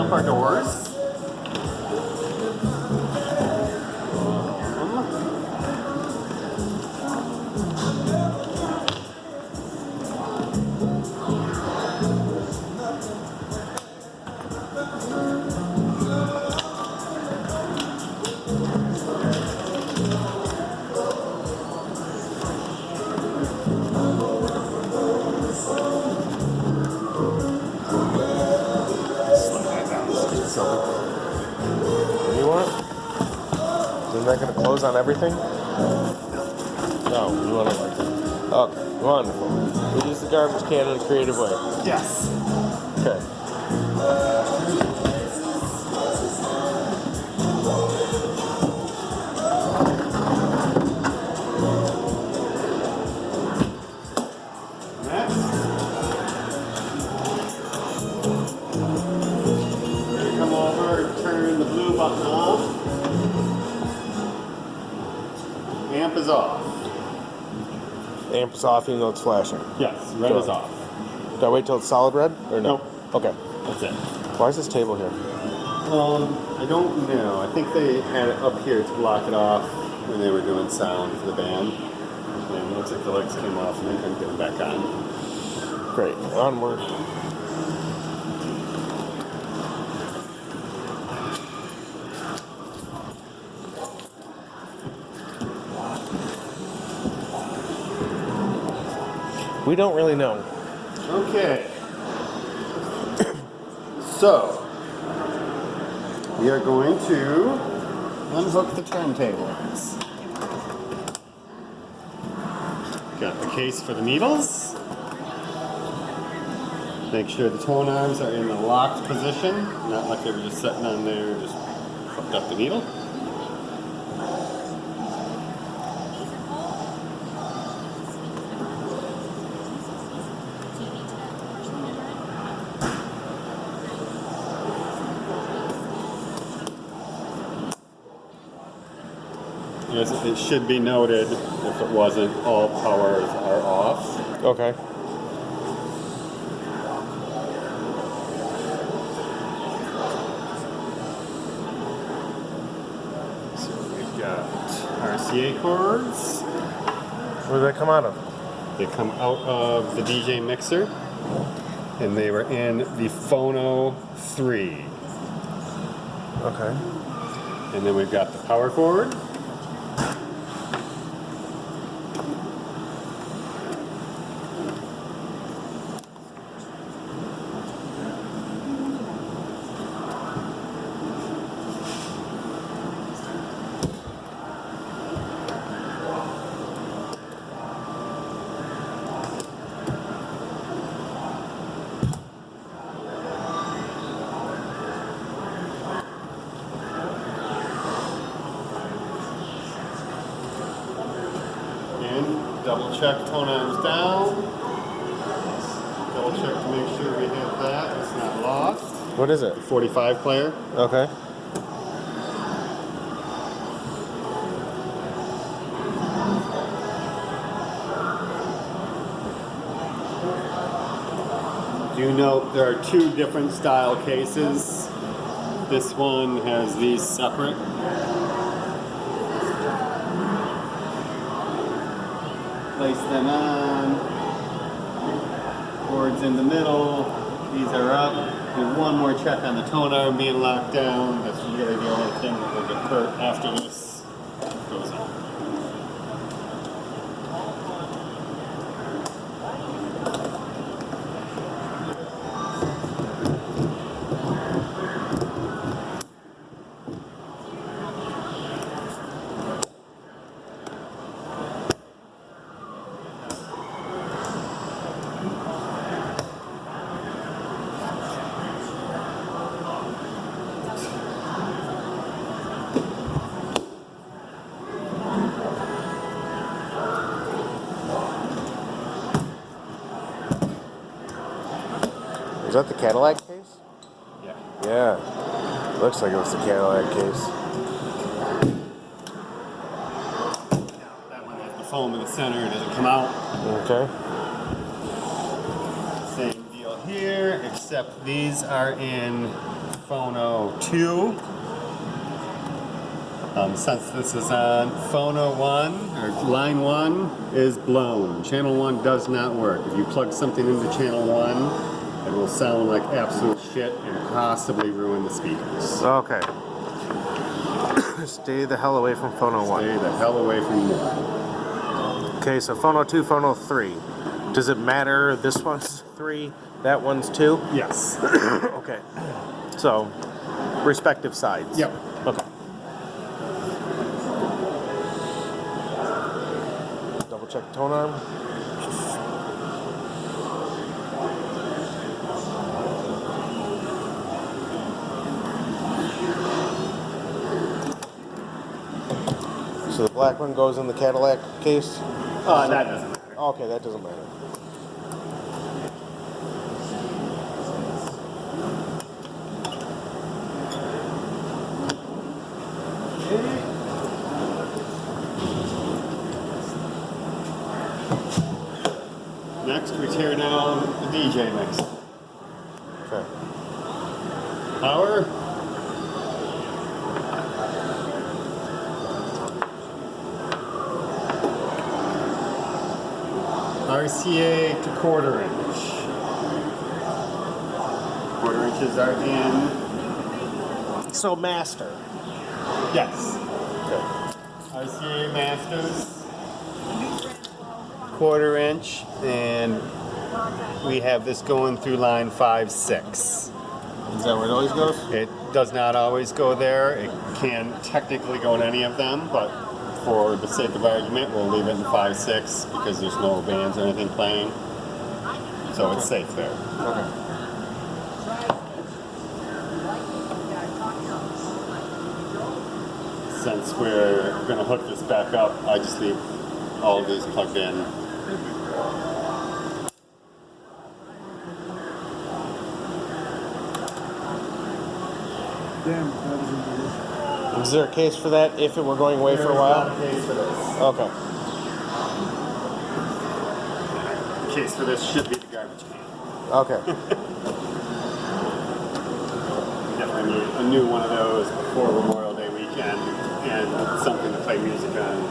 up our doors. What do you want? Isn't that going to close on everything? No, you want it like that. Okay, wonderful. We use the garbage can in a creative way. Yes. Okay. Next, we're going to come over and turn the blue button on. Amp is off. Amp is off even though it's flashing. Yes, red is off. Do I wait till it's solid red? Or no? Nope. Okay. That's it. Why is this table here? I don't know. I think they had it up here to block it off when they were doing sound for the band. And it looks like the lights came off and they couldn't get them back on. Great. Onward. We don't really know. Okay. So, we are going to unhook the turntables. Got the case for the needles. Make sure the tone arms are in the locked position, not like they were just sitting on there, just hooked up the needle. Yes, it should be noted, if it wasn't, all powers are off. Okay. So we've got RCA cords. Where did that come out of? They come out of the DJ mixer, and they were in the Phono 3. Okay. And then we've got the power cord. Double check tone arms down. Double check to make sure we have that. It's not lost. What is it? 45 player. Okay. Do note there are two different style cases. This one has these separate. Place them on. Cords in the middle. These are up. Do one more check on the tone arm being locked down. That's really the only thing that will get hurt after this goes on. Is that the Cadillac case? Yeah. Yeah. Looks like it was the Cadillac case. That one has the foam in the center. It doesn't come out. Okay. Same deal here, except these are in Phono 2. Since this is on Phono 1, or line 1 is blown. Channel 1 does not work. If you plug something into channel 1, it will sound like absolute shit and possibly ruin the speakers. Okay. Stay the hell away from Phono 1. Stay the hell away from 1. Okay, so Phono 2, Phono 3. Does it matter this one's 3, that one's 2? Yes. Okay. So, respective sides. Yep. Okay. Double check the tone arm. So the black one goes in the Cadillac case? That doesn't matter. Okay, that doesn't matter. Next, we tear down the DJ mix. Okay. Power. RCA to quarter inch. Quarter inches are in. So master. Yes. Okay. RCA masters. Quarter inch, and we have this going through line 5, 6. Is that where it always goes? It does not always go there. It can technically go in any of them, but for the sake of argument, we'll leave it in 5, 6 because there's no bands or anything playing. So it's safe there. Okay. Since we're going to hook this back up, I just leave all of these plugged in. Is there a case for that if it were going away for a while? There's not a case for this. Okay. The case for this should be the garbage can. Okay. We definitely need a new one of those before Memorial Day weekend and something to play music on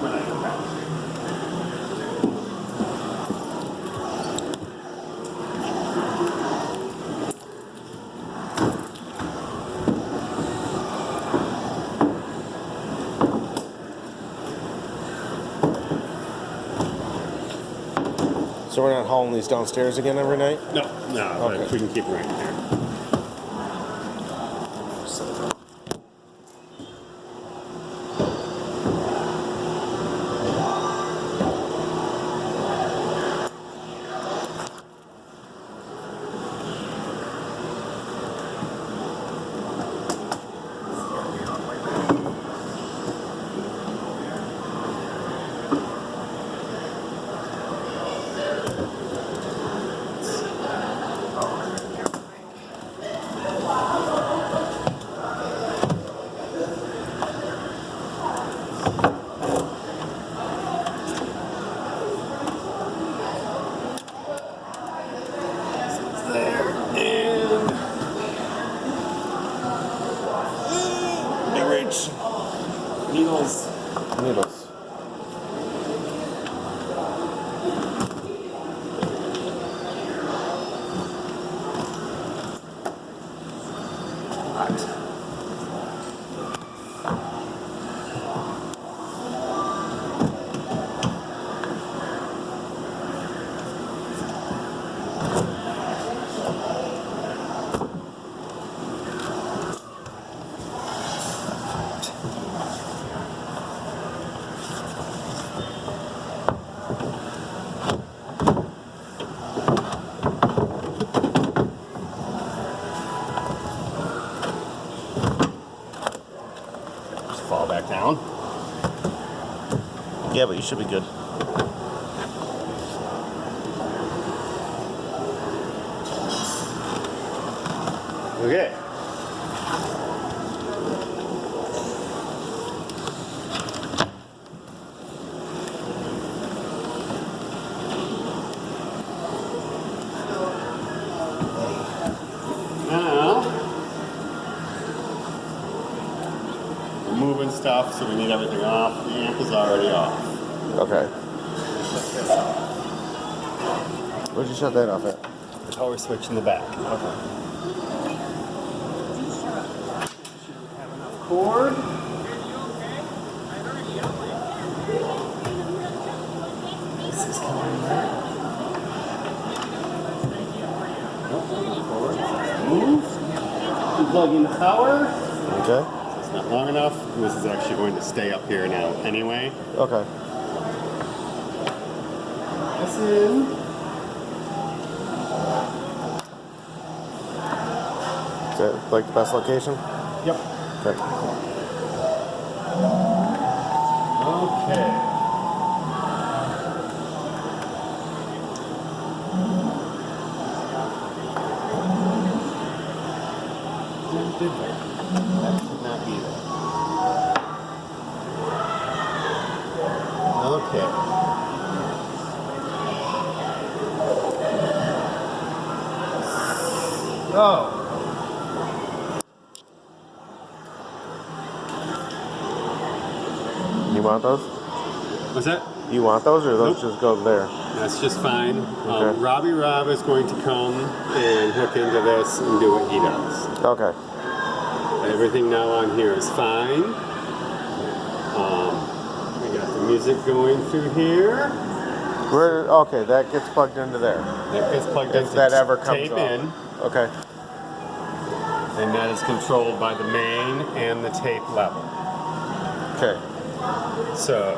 when I come back. So we're not hauling these downstairs again every night? No, Okay. but we can keep it right here. Needles. Needles. Just fall back down. Yeah, but you should be good. Okay. stuff, so we need everything off. The amp is already off. Okay. Shut this off. Where'd you shut that off at? The power switch in the back. Okay. Have enough cord. This is coming right. Move. Plug in the power. Okay. It's not long enough. This is actually going to stay up here now anyway. Okay. This in. Is that like the best location? Yep. Okay. Okay. That should not be there. Okay. So. You want those? What's that? You want those, or those Nope. just go there? That's just fine. Okay. Robbie Rob is going to come and hook into this and do what he does. Okay. Everything now on here is fine. We got the music going through here. Where? Okay, that gets plugged into there. That gets plugged If into that ever comes tape off. in, Okay. and that is controlled by the main and the tape level. Okay. So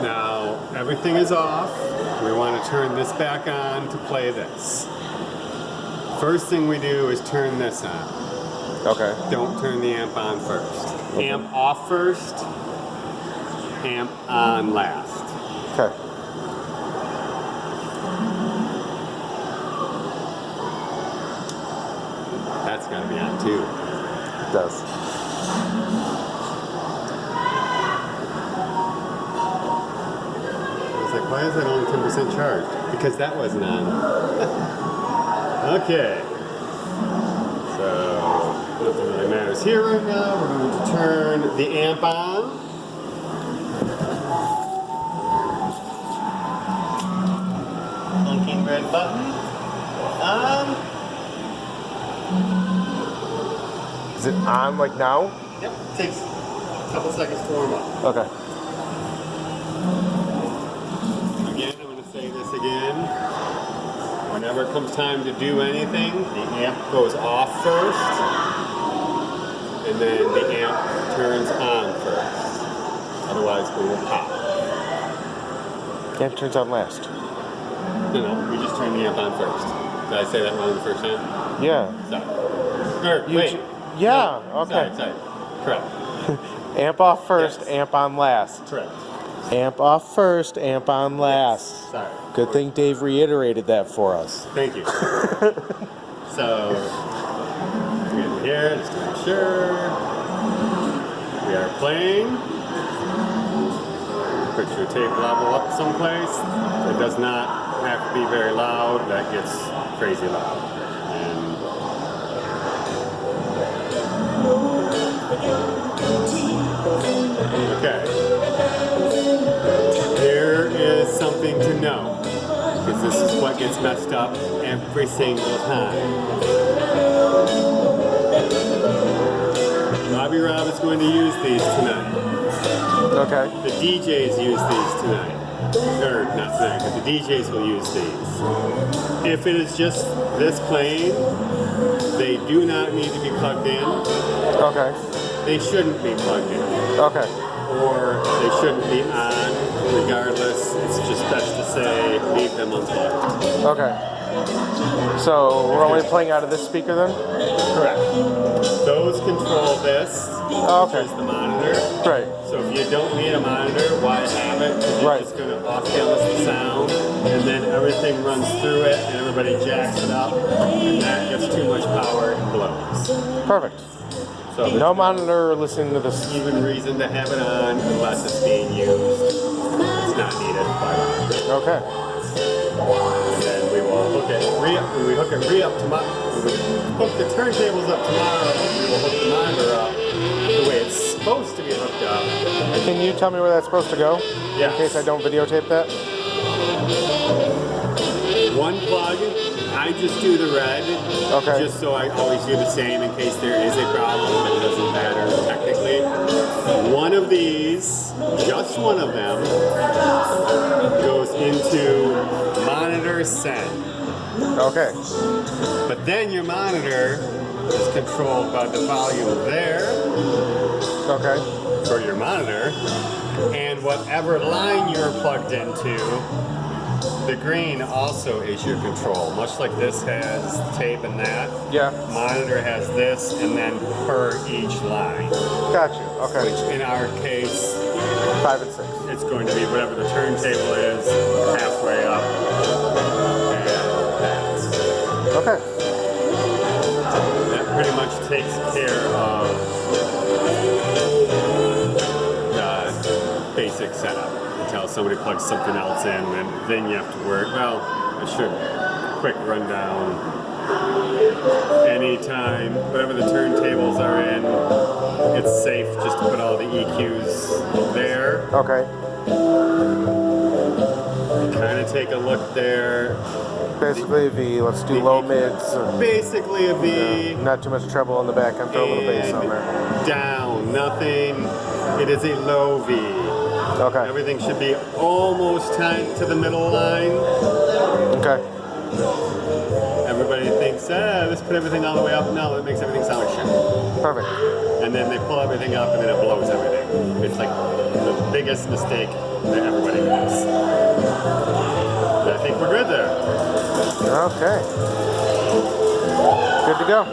now everything is off. We want to turn this back on to play this. First thing we do is turn this on. Okay. Don't turn the amp on first. Amp off first, amp on last. Okay. That's got to be on too. It does. I was like, why is that only 10% charged? Because that wasn't on. Okay. So, nothing really matters here right now. We're going to turn the amp on. Blinking red button. On. Is it on like now? Yep. Takes a couple seconds to warm up. Okay. Again, I'm going to say this again. Whenever it comes time to do anything, the amp goes off first, and then the amp turns on first. Otherwise, we will pop. Amp turns on last. No, we just turn the amp on first. Did I say that wrong the first time? Yeah. Sorry. Or, You wait. ju- yeah. No, Okay. Sorry. Correct. Amp off first, Yes. amp on last. Correct. Amp off first, amp on last. Sorry. Good thing Dave reiterated that for us. Thank you. So, we're in here, just to make sure. We are playing. Put your tape level up someplace. It does not have to be very loud. That gets crazy loud. And okay. Here is something to know, because this is what gets messed up every single time. Robbie Rob is going to use these tonight. Okay. The DJs use these tonight. Or not tonight, but the DJs will use these. If it is just this playing, they do not need to be plugged in. Okay. They shouldn't be plugged in. Okay. Or they shouldn't be on. Regardless, it's just best to say leave them unplugged. Okay. So we're only playing out of this speaker then? Correct. Those control this, Oh, okay. which is the monitor. Right. So if you don't need a monitor, why have it? 'Cause you're Right. just going to off-balance the sound, and then everything runs through it, and everybody jacks it up, and that gets too much power and blows. Perfect. So there's No monitor listening to this. even reason to have it on unless it's being used. It's not needed by monitor. Okay. And then we will hook it when we hook it re-up tomorrow. When we hook the turntables up tomorrow, we will hook the monitor up the way supposed to be hooked up. Can you tell me where that's supposed to go? Yes. In case I don't videotape that? One plug, I just do the red. Okay. Just so I always do the same in case there is a problem, but it doesn't matter technically. One of these, just one of them, goes into monitor send. Okay. But then your monitor is controlled by the volume there Okay. for your monitor, and whatever line you're plugged into, the green also is your control. Much like this has tape and that, Yeah. monitor has this, and then per each line. Got you. Okay. Which in our case, 5 and 6. it's going to be whatever the turntable is, halfway up. And Okay. that pretty much takes care of the basic setup. Until somebody plugs something else in, and then you have to work. Well, I should quick rundown. Anytime, whatever the turntables are in, it's safe just to put all the EQs there. Okay. Kind of take a look there. Basically a V. Let's do low mids. Basically a V. Not too much treble on the back. I'm throwing a little bass on there. Down, nothing. It is a low V. Okay. Everything should be almost tight to the middle line. Okay. Everybody thinks, let's put everything all the way up. No, it makes everything sound like shit. Perfect. And then they pull everything up and then it blows everything. It's like the biggest mistake that everybody makes. But I think we're good there. Okay. Good to go.